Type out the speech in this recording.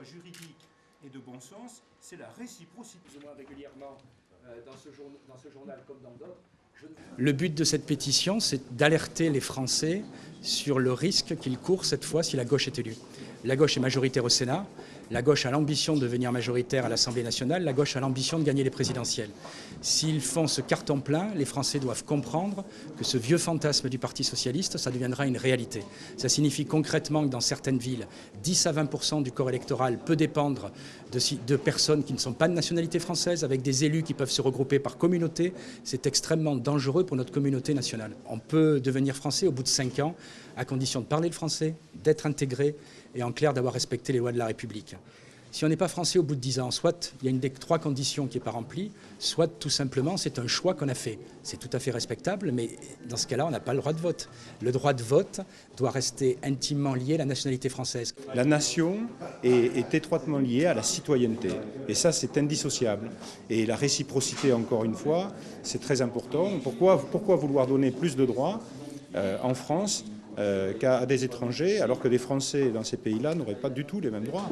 fois juridique et de bon sens, c'est la réciprocité. Plus ou moins régulièrement dans ce journal comme dans d'autres. Le but de cette pétition, c'est d'alerter les Français sur le risque qu'ils courent cette fois si la gauche est élue. La gauche est majoritaire au Sénat, la gauche a l'ambition de devenir majoritaire à l'Assemblée nationale, la gauche a l'ambition de gagner les présidentielles. S'ils font ce carton plein, les Français doivent comprendre que ce vieux fantasme du Parti socialiste, ça deviendra une réalité. Ça signifie concrètement que dans certaines villes, 10 à 20% du corps électoral peut dépendre de personnes qui ne sont pas de nationalité française, avec des élus qui peuvent se regrouper par communauté. C'est extrêmement dangereux pour notre communauté nationale. On peut devenir français au bout de 5 ans, à condition de parler le français, d'être intégré et en clair d'avoir respecté les lois de la République. Si on n'est pas français au bout de 10 ans, soit il y a une des 3 conditions qui n'est pas remplie, soit tout simplement c'est un choix qu'on a fait. C'est tout à fait respectable, mais dans ce cas-là, on n'a pas le droit de vote. Le droit de vote doit rester intimement lié à la nationalité française. La nation est étroitement liée à la citoyenneté, et ça c'est indissociable. Et la réciprocité, encore une fois, c'est très important. Pourquoi vouloir donner plus de droits en France qu'à des étrangers, alors que les Français dans ces pays-là n'auraient pas du tout les mêmes droits ?